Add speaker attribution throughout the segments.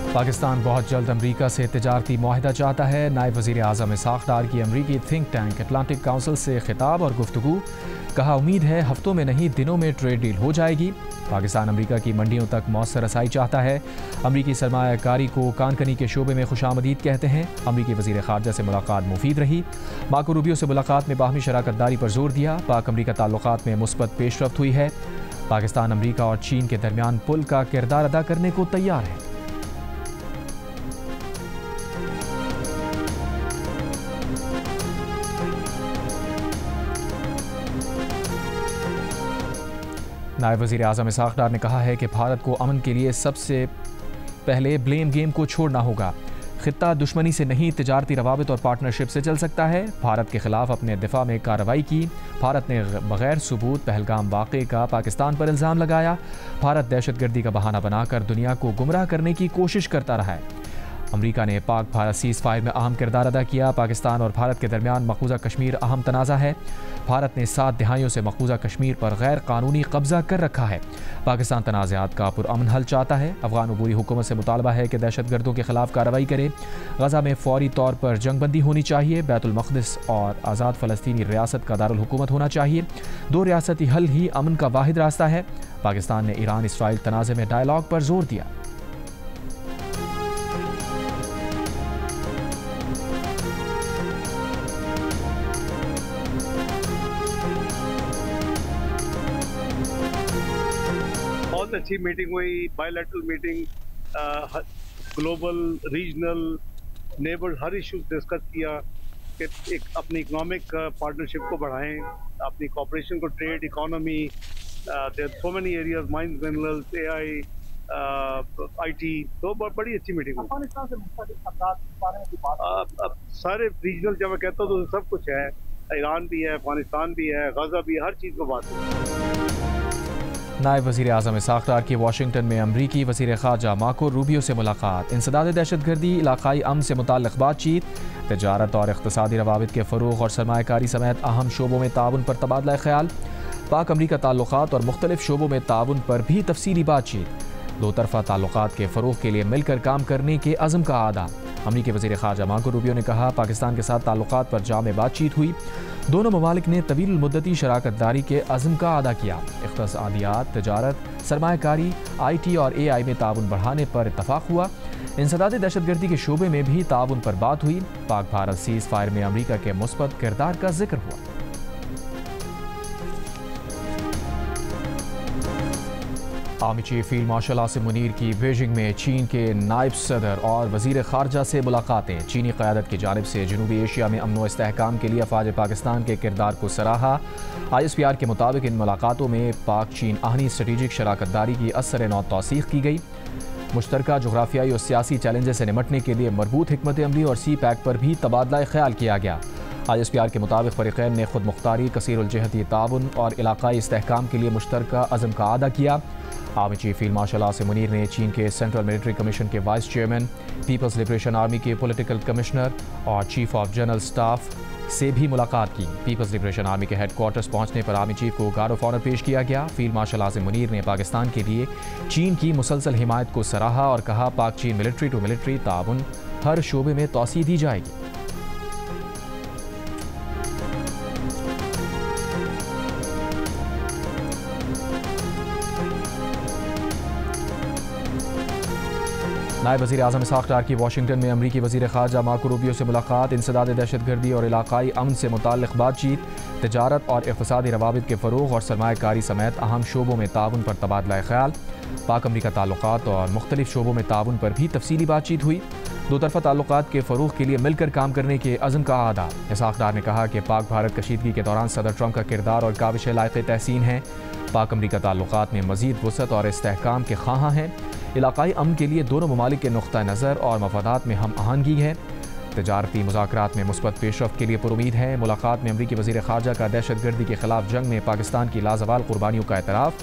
Speaker 1: पाकिस्तान बहुत जल्द अमरीका से तिजारती मुआहदा चाहता है। नायब वज़ीर आज़म इसहाक़ डार की अमरीकी थिंक टैंक अटलांटिक काउंसिल से खिताब और गुफ्तगू। कहा, उम्मीद है हफ्तों में नहीं दिनों में ट्रेड डील हो जाएगी। पाकिस्तान अमरीका की मंडियों तक मौसर रसाई चाहता है। अमरीकी सरमायाकारी को कानकनी के शोबे में खुशामदीद कहते हैं। अमरीकी वज़ीर ख़ारजा से मुलाकात मुफीद रही। मार्को रूबियो से मुलाकात में बाहमी शराकत दारी पर जोर दिया। पाक अमरीका ताल्लुकात में मुस्बत पेशरफ्त हुई है। पाकिस्तान अमरीका और चीन के दरमियान पुल का किरदार अदा करने को तैयार है। नायब वज़ीर आज़म इसहाक़ डार ने कहा है कि भारत को अमन के लिए सबसे पहले ब्लेम गेम को छोड़ना होगा। खित्ता दुश्मनी से नहीं तिजारती रवाबित और पार्टनरशिप से चल सकता है। भारत के खिलाफ अपने दिफा में कार्रवाई की। भारत ने बगैर सबूत पहलगाम वाक़े का पाकिस्तान पर इल्ज़ाम लगाया। भारत दहशतगर्दी का बहाना बनाकर दुनिया को गुमराह करने की कोशिश करता रहा है। अमरीका ने पाक भारत सीज़ फायर में अहम किरदार अदा किया। पाकिस्तान और भारत के दरमियान मकबूजा कश्मीर अहम तनाज़ा है। भारत ने 7 दिहाइयों से मकबूजा कश्मीर पर गैर कानूनी कब्जा कर रखा है। पाकिस्तान तनाज़ात का पुरअमन हल चाहता है। अफगान अबूरी हुकूमत से मुतालबा है कि दहशतगर्दों के खिलाफ कार्रवाई करे। गज़ा में फौरी तौर पर जंगबंदी होनी चाहिए। बैतुल मक़दिस और आज़ाद फ़लस्तीनी रियासत का दारुल हुकूमत होना चाहिए। 2 रियासती हल ही अमन का वाहिद रास्ता है। पाकिस्तान ने ईरान इसराइल तनाज़े में डायलॉग पर जोर दिया।
Speaker 2: बहुत अच्छी मीटिंग हुई, bilateral meeting, global regional neighbour हर इशू डिस्कस किया कि एक अपनी इकोनॉमिक पार्टनरशिप को बढ़ाएं, अपनी कॉपरेशन को, trade, economy, there so many areas, mines, minerals, AI, IT. तो बड़ी अच्छी मीटिंग हुई। अफगानिस्तान से अब सारे रीजनल जब मैं कहता हूँ तो सब कुछ है। ईरान भी है, अफगानिस्तान भी है, गजा भी है, हर चीज़ को बात है।
Speaker 1: नायब वज़ीर आज़म इसहाक़ डार की वाशिंगटन में अमरीकी वज़ीर ख़ारजा मार्को रूबियो से मुलाकात। इंसदाद दहशतगर्दी, इलाक़ाई अमन से मुताल्लिक़ बातचीत, तिजारत और इक़्तिसादी रवाबित के फ़रोग़ और सरमायाकारी समेत अहम शोबों में ताउन पर तबादला ख़याल। पाक अमरीका ताल्लुक़ात और मुख्तलिफ़ शोबों में ताउन पर भी तफ़सीली बातचीत। 2 तरफ़ा ताल्लुक़ात के फ़रोग़ के लिए मिलकर काम करने के अज़म का आदा। अमरीकी वज़ीर ख़ारजा मार्को रूबियो ने कहा, पाकिस्तान के साथ ताल्लुक़ात पर जामे बातचीत हुई। दोनों ममालिक ने तवील मुद्दती शराकत दारी के अज़म का अदा किया। इक़्तिसादियात, तिजारत, सरमायाकारी, IT और AI में ताउन बढ़ाने पर इत्तफ़ाक़ हुआ। इंसदाद दहशतगर्दी के शोबे में भी ताउन पर बात हुई। पाक भारत सीज़ फायर में अमरीका के मुस्बत किरदार का जिक्र हुआ। Army chief field marshal Asim Munir की बीजिंग में चीन के नायब सदर और वज़ीर ख़ारजा से मुलाकातें। चीनी क़यादत की जानिब से जनूबी एशिया में अमन व इस्तेहकाम के लिए अफ़वाज पाकिस्तान के किरदार को सराहा। ISPR के मुताबिक इन मुलाकातों में पाक चीन आहनी स्ट्रेटेजिक शराकत दारी की असर नौ तौसीक़ की गई। मुश्तरका जोग्राफियाई और सियासी चैलेंजेस से निमटने के लिए मरबूत हिकमत अमली और CPAC पर भी तबादला ख्याल किया गया। ISPR के मुताबिक फ़रीक़ैन ने खुद मुख्तारी, कसीरुल जहती ताउन और इलाक़ाई इस्तेहकाम के लिए मुश्तरका अज़म का अदा किया। Army chief field marshal Asim Munir ने चीन के सेंट्रल मिलिट्री कमीशन के vice chairman, People's liberation army के पॉलिटिकल कमिश्नर और चीफ ऑफ जनरल स्टाफ से भी मुलाकात की। पीपल्स लिबरेशन आर्मी के हेडक्वार्टर्स पहुंचने पर आर्मी चीफ को गार्ड ऑफ ऑनर पेश किया गया। फील्ड मार्शल आसिम मुनीर ने पाकिस्तान के लिए चीन की मुसलसल हिमायत को सराहा और कहा, पाक चीन मिलिट्री टू मिलिट्री ताउन हर शोबे में तोसी दी जाएगी। नायब वज़ीर आज़म इसहाक़ डार की वाशिंगटन में अमरीकी वज़ीर ख़ारजा मार्को रूबियो से मुलाकात। इंसदाद दहशतगर्दी और इलाक़ाई अमन से मुताल्लिक़ बातचीत, तिजारत और इक़्तिसादी रवाबित के फ़रोग़ और सरमायाकारी समेत अहम शोबों में ताउन पर तबादला ख़याल। पाक अमरीका ताल्लुक़ात और मुख्तलिफ़ शोबों में ताउन पर भी तफ़सीली बातचीत हुई। 2 तरफ़ा ताल्लुक़ात के फ़रोग़ के लिए मिलकर काम करने के अज़म का आदा। इसहाक़ डार ने कहा कि पाक भारत कशीदगी के दौरान सदर ट्रंप का किरदार और काविश लायक़ तहसीन है। पाक अमरीका ताल्लुक़ात में मज़ीद वसअत और इस्तेहकाम के ख़्वाहां हैं। इलाक़ाई अमन के लिए दोनों ममालिक के नुक़्ता नज़र और मफादात में हम आहंगी है। तजारती मुज़ाकरात में मुस्बत पेशरफ्त के लिए पुरुमीद है। मुलाकात में अमरीकी वज़ीर ख़ारजा का दहशतगर्दी के ख़िलाफ़ जंग में पाकिस्तान की लाजवाल क़ुरबानियों का एतराफ़।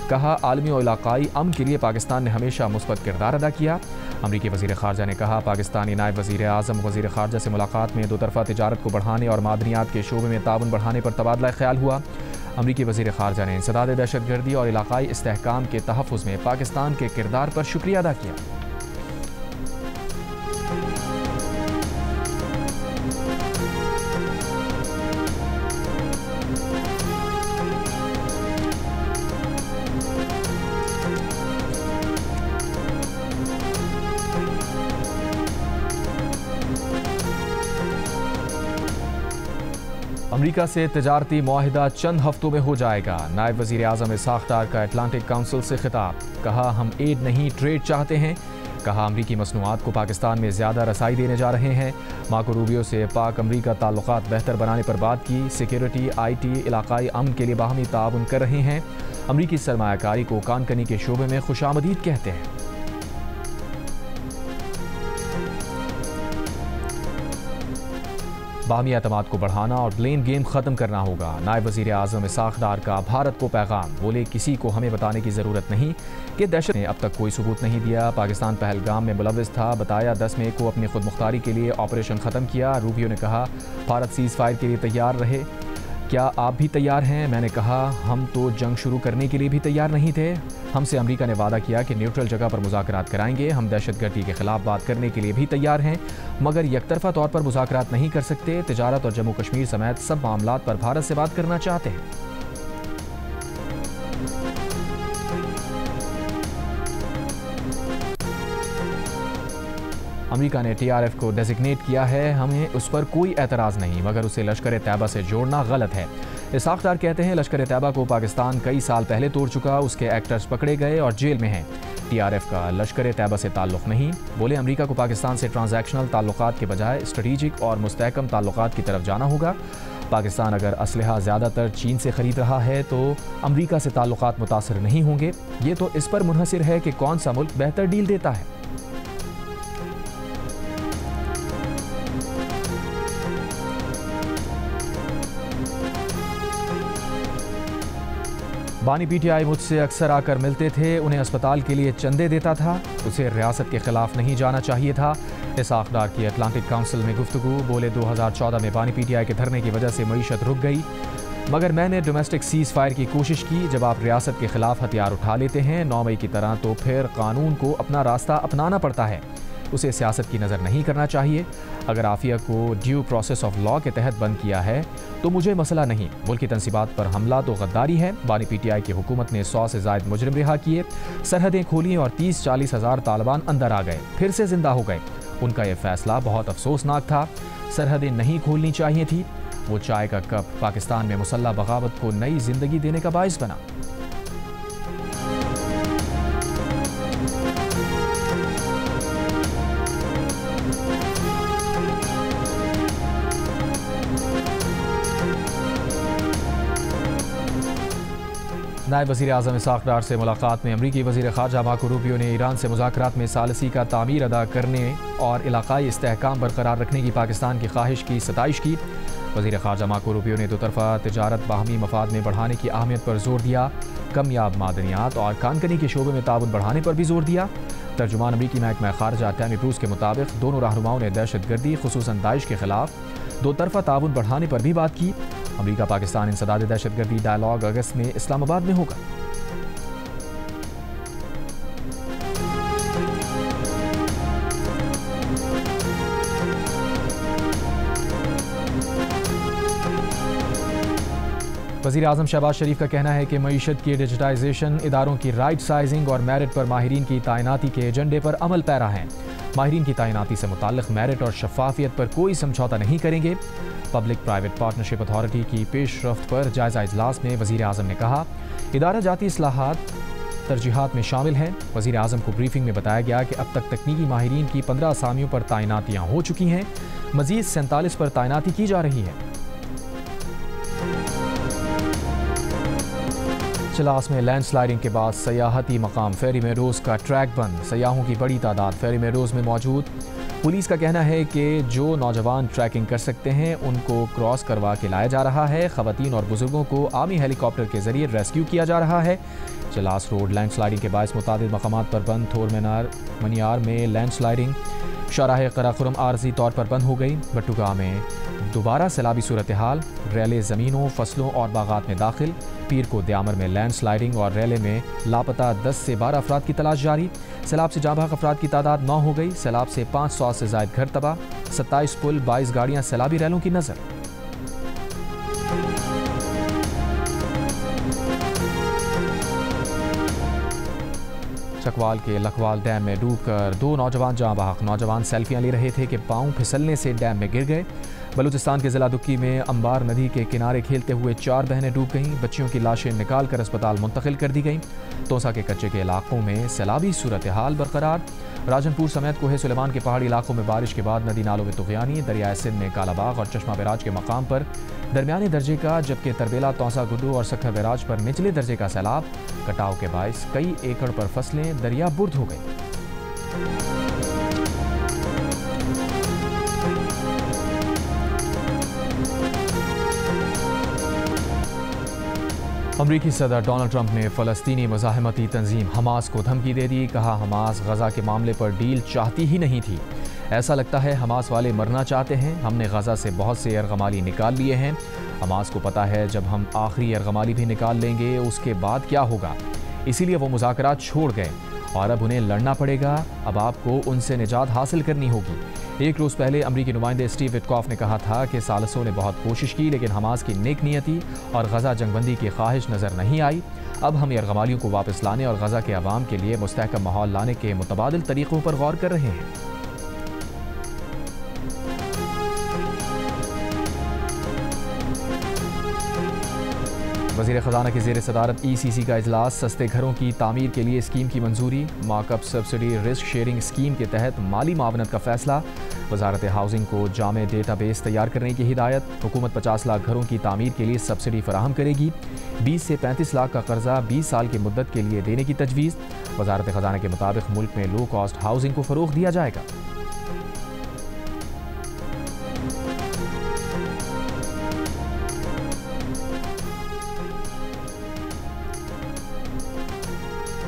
Speaker 1: कहा, आलमी और इलाक़ाई अमन के लिए पाकिस्तान ने हमेशा मुस्बत किरदार अदा किया। अमरीकी वज़ीर ख़ारजा ने कहा, पाकिस्तानी नायब वज़ीर आज़म वज़ीर ख़ारजा से मुलाकात में 2 तरफ़ा तिजारत को बढ़ाने और मादनियात के शोबे में ताउन बढ़ाने पर तबादला ख्याल हुआ। अमरीकी वज़ीर ख़ारजा ने इंसदाद दहशतगर्दी और इलाक़ाई इस्तेहकाम के तहफ़्फ़ुज़ में पाकिस्तान के किरदार पर शुक्रिया अदा किया। अमरीका से तजारती मुआहिदा चंद हफ्तों में हो जाएगा। नायब वज़ीर आज़म इसहाक़ डार का अटलांटिक काउंसिल से खिताब। कहा हम एड नहीं ट्रेड चाहते हैं। कहा अमरीकी मसनूआत को पाकिस्तान में ज़्यादा रसाई देने जा रहे हैं। मार्को रूबियो से पाक अमरीका ताल्लुकात बेहतर बनाने पर बात की। सिक्योरिटी, IT, इलाकाई अमन के लिए बाहमी ताउन कर रहे हैं। अमरीकी सरमायाकारी को कानकनी के शोबे में खुशामदीद कहते हैं। बाहमी एतमाद को बढ़ाना और ब्लेम गेम ख़त्म करना होगा। नायब वज़ीर आज़म इसहाक़ डार का भारत को पैगाम। बोले किसी को हमें बताने की ज़रूरत नहीं कि दहशत ने अब तक कोई सबूत नहीं दिया। पाकिस्तान पहलगाम में मुलव्विस था। बताया 10 मई को अपनी खुद मुख्तारी के लिए ऑपरेशन ख़त्म किया। रूबियो ने कहा भारत सीज़ फायर के लिए तैयार रहे। क्या आप भी तैयार हैं? मैंने कहा हम तो जंग शुरू करने के लिए भी तैयार नहीं थे। हमसे अमेरिका ने वादा किया कि न्यूट्रल जगह पर मुज़ाकरात कराएंगे। हम दहशतगर्दी के खिलाफ बात करने के लिए भी तैयार हैं, मगर यकतरफा तौर पर मुज़ाकरात नहीं कर सकते। तिजारत और जम्मू कश्मीर समेत सब मामलात पर भारत से बात करना चाहते हैं। अमेरिका ने TRF को डेजिग्नेट किया है। हमें उस पर कोई एतराज़ नहीं, मगर उसे लश्कर तैयबा से जोड़ना गलत है। इसहाक़ डार कहते हैं लश्कर तैयबा को पाकिस्तान कई साल पहले तोड़ चुका। उसके एक्टर्स पकड़े गए और जेल में हैं। TRF का लश्कर तैयबा से ताल्लुक़ नहीं। बोले अमेरिका को पाकिस्तान से ट्रांजैक्शनल ताल्लुक़ात के बजाय स्ट्रेटेजिक और मुस्तहकम ताल्लुक़ात की तरफ जाना होगा। पाकिस्तान अगर असलहा ज़्यादातर चीन से ख़रीद रहा है तो अमेरिका से ताल्लुक़ात मुतासर नहीं होंगे। ये तो इस पर मुनहसिर है कि कौन सा मुल्क बेहतर डील देता है। बानी PTI मुझसे अक्सर आकर मिलते थे। उन्हें अस्पताल के लिए चंदे देता था। उसे रियासत के खिलाफ नहीं जाना चाहिए था। इसहाक़ डार की अटलांटिक काउंसिल में गुफ्तगू। बोले 2014 में बानी PTI के धरने की वजह से मईशत रुक गई, मगर मैंने डोमेस्टिक सीज़ फायर की कोशिश की। जब आप रियासत के खिलाफ हथियार उठा लेते हैं 9 मई की तरह, तो फिर कानून को अपना रास्ता अपनाना पड़ता है। उसे सियासत की नज़र नहीं करना चाहिए। अगर आफिया को ड्यू प्रोसेस ऑफ लॉ के तहत बंद किया है तो मुझे मसला नहीं। मुल्की तनसीबात पर हमला तो गद्दारी है। बानी PTI की हुकूमत ने 100 से ज़ायद मुजरिम रिहा किए, सरहदें खोली और 30-40 हज़ार तालिबान अंदर आ गए, फिर से जिंदा हो गए। उनका यह फैसला बहुत अफसोसनाक था। सरहदें नहीं खोलनी चाहिए थी। वो चाय का कप पाकिस्तान में मुसल्लह बगावत को नई जिंदगी देने का बाइस बना। नायब वज़ीर आज़म इसहाक़ डार से मुलाकात में अमरीकी वज़ीर ख़ारजा मार्को रूबियो ने ईरान से मुज़ाकरात में सालसी का तामीर अदा करने और इलाक़ाई इस्तेहकाम बरकरार रखने की पाकिस्तान की ख्वाहिश की सताइश की। वज़ीर ख़ारजा मार्को रूबियो ने दोतरफ़ा तिजारत बाहमी मफाद में बढ़ाने की अहमियत पर जोर दिया। कमयाब मादनियात और कानकनी के शोबे में ताउन बढ़ाने पर भी जोर दिया। तर्जुमान अमरीकी महकमा ख़ारजा टैमी ब्रूस के मुताबिक दोनों रहनुमाओं ने दहशतगर्दी ख़ुसूसन दाइश के खिलाफ दोतरफ़ा ताउन बढ़ाने पर भी बात की। अमरीका पाकिस्तान इंसदाद दहशतगर्दी डायलॉग अगस्त में इस्लामाबाद में होगा। वज़ीर आज़म शहबाज शरीफ का कहना है कि मईशत की डिजिटाइजेशन, इदारों की राइट साइजिंग और मेरिट पर माहिरीन की तैनाती के एजेंडे पर अमल पैरा हैं। माहिरीन की तैनाती से मुताल्लिक़ मेरिट और शफाफियत पर कोई समझौता नहीं करेंगे। पब्लिक प्राइवेट पार्टनरशिप अथॉरिटी की पेशरफ्त पर जायज़ा इजलास में वज़ीर आज़म ने कहा इदारा जाती इस्लाहात तरजीहात में शामिल हैं। वज़ीर आज़म को ब्रीफिंग में बताया गया कि अब तक तकनीकी माहिरीन की 15 असामियों पर तैनातियाँ हो चुकी हैं। मज़ीद 47 पर तैनाती की जा रही है। चिलास में लैंडस्लाइडिंग के बाद सयाहती मकाम फेरी मेरोज़ का ट्रैक बंद। सयाहों की बड़ी तादाद फेरी मेरोज़ में मौजूद। पुलिस का कहना है कि जो नौजवान ट्रैकिंग कर सकते हैं उनको क्रॉस करवा के लाया जा रहा है। ख़वातीन और बुजुर्गों को आर्मी हेलीकॉप्टर के जरिए रेस्क्यू किया जा रहा है। चिलास रोड लैंडस्लाइडिंग के बायस मुतादिद मकामात पर बंद। थोर मनियार में लैंडस्लाइडिंग। शाहराह कराकुरम आर्जी तौर पर बंद हो गई। बट्टुगाह में दोबारा सैलाबी सूरत हाल। रैले ज़मीनों, फसलों और बागात में दाखिल। पीर को द्यामर में लैंडस्लाइडिंग और रैले में लापता 10 से 12 अफराद की तलाश जारी। सैलाब से जाबाक अफराद की तादाद 9 हो गई। सैलाब से 500 से ज़ायद घर तबाह। 27 पुल, 22 गाड़ियाँ सैलाबी रैलों की नज़र। चकवाल के लखवाल डैम में डूबकर 2 नौजवान जाँ बहक। नौजवान सेल्फियाँ ले रहे थे कि पाँव फिसलने से डैम में गिर गए। बलूचिस्तान के ज़िला दुक्की में अंबार नदी के किनारे खेलते हुए 4 बहनें डूब गईं। बच्चियों की लाशें निकाल कर अस्पताल मुंतकिल कर दी गईं। तोसा के कच्चे के इलाकों में सैलाबी सूरत हाल बरकरार। राजनपुर समेत कोहे सुलेमान के पहाड़ी इलाकों में बारिश के बाद नदी नालों में तुग़यानी। दरियाए सिंध में कालाबाग और चश्मा बैराज के मकाम पर दरमियाने दर्जे का, जबकि तरबेला, तौसा गुड्डू और सखर बैराज पर निचले दर्जे का सैलाब। कटाव के बायस कई एकड़ पर फसलें दरिया बुर्द हो गई। अमरीकी सदर डोनाल्ड ट्रंप ने फ़लस्तीनी मुज़ाहिमती तंजीम हमास को धमकी दे दी। कहा, हमास गज़ा के मामले पर डील चाहती ही नहीं थी। ऐसा लगता है हमास वाले मरना चाहते हैं। हमने गज़ा से बहुत से यरगमाली निकाल लिए हैं। हमास को पता है जब हम आखिरी यरगमाली भी निकाल लेंगे उसके बाद क्या होगा, इसीलिए वो मुज़ाकरात छोड़ गए और अब उन्हें लड़ना पड़ेगा। अब आपको उनसे निजात हासिल करनी होगी। एक रोज़ पहले अमरीकी नुमाइंदे स्टीव विटकॉफ ने कहा था कि सालसों ने बहुत कोशिश की लेकिन हमास की नेक नियति और गज़ा जंगबंदी की ख्वाहिश नज़र नहीं आई। अब हम यरगमालियों को वापस लाने और गज़ा के अवाम के लिए मुस्तहकम माहौल लाने के मुतबादिल तरीक़ों पर गौर कर रहे हैं। वज़ीर ख़ज़ाना की ज़ेर सदारत ECC का इजलास। सस्ते घरों की तामीर के लिए स्कीम की मंजूरी। Markup subsidy risk sharing scheme के तहत माली मावनत का फैसला। वजारत हाउसिंग को जामे डेटाबेस तैयार करने की हिदायत। हुकूमत 50 लाख घरों की तामीर के लिए सब्सिडी फराहम करेगी। 20 से 35 लाख का कर्जा 20 साल की मुद्दत के लिए देने की तजवीज़। वजारत ख़ज़ाना के मुताबिक मुल्क में लो कॉस्ट हाउसिंग को फ़रोग़ दिया जाएगा।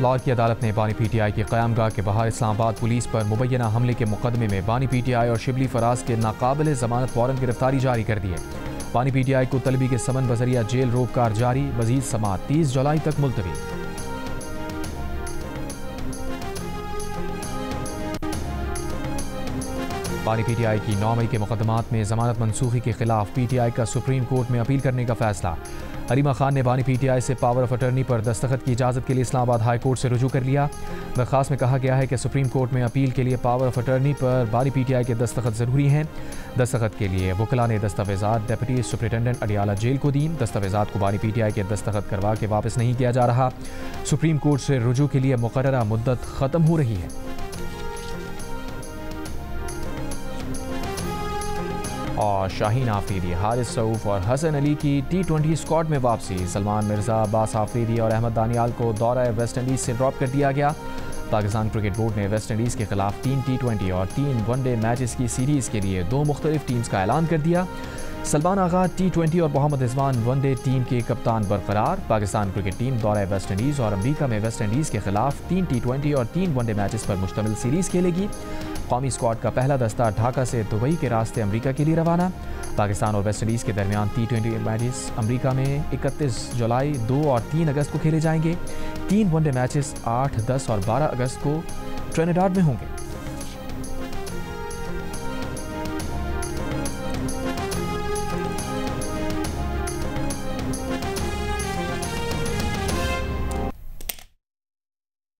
Speaker 1: लाहौर की अदालत ने बानी PTI की क़यामगाह के बाहर इस्लामाबाद पुलिस पर मुबैना हमले के मुकदमे में बानी PTI और शिबली फराज के नाकाबिल ज़मानत वारंट गिरफ्तारी जारी कर दी है। बानी PTI को तलबी के समन बजरिया जेल रोककार जारी। मज़ीद समाअत 30 जुलाई तक मुलतवी। बानी PTI की 9 मई के मुकदमात में ज़मानत मनसूखी के खिलाफ PTI का सुप्रीम कोर्ट में अपील करने का फैसला। हरीमा खान ने बानी PTI से पावर ऑफ अटर्नी पर दस्तखत की इजाज़त के लिए इस्लामाबाद हाई कोर्ट से रुजू कर लिया। दरख्वास्त में कहा गया है कि सुप्रीम कोर्ट में अपील के लिए पावर ऑफ अटर्नी पर बानी PTI के दस्तखत ज़रूरी हैं। दस्तखत के लिए वकला ने दस्तावेज़ात डेप्यूटी सुपरिटेंडेंट अडियाला जेल को दी। दस्तावेज़ात को बानी PTI के दस्तखत करवा के वापस नहीं किया जा रहा। सुप्रीम कोर्ट से रुजू के लिए मुकर्ररा मुद्दत ख़त्म हो रही है। और शाहीन आफरीदी, हारिस रऊफ और हसन अली की T20 स्क्वाड में वापसी। सलमान मिर्ज़ा, अब्बास आफरीदी और अहमद दानियाल को दौरा वेस्ट इंडीज़ से ड्रॉप कर दिया गया। पाकिस्तान क्रिकेट बोर्ड ने वेस्ट इंडीज़ के खिलाफ 3 T20 और 3 वनडे मैचेस की सीरीज़ के लिए 2 मुख्तलिफ टीम्स का ऐलान कर दिया। सलमान आगा T20 और मोहम्मद रिजवान वनडे टीम के कप्तान बरकरार। पाकिस्तान क्रिकेट टीम दौरा वेस्ट इंडीज़ और अमरीका में वेस्ट इंडीज़ के खिलाफ 3 T20 और 3 वनडे मैचेस पर मुश्तमिल सीरीज़ खेलेगी। कौमी स्क्वाड का पहला दस्ता ढाका से दुबई के रास्ते अमरीका के लिए रवाना। पाकिस्तान और वेस्ट इंडीज़ के दरमियान T20 मैचेस अमरीका में 31 जुलाई, 2 और 3 अगस्त को खेले जाएंगे। 3 वनडे मैचेस 8, 10 और 12 अगस्त को ट्रिनिडाड में होंगे।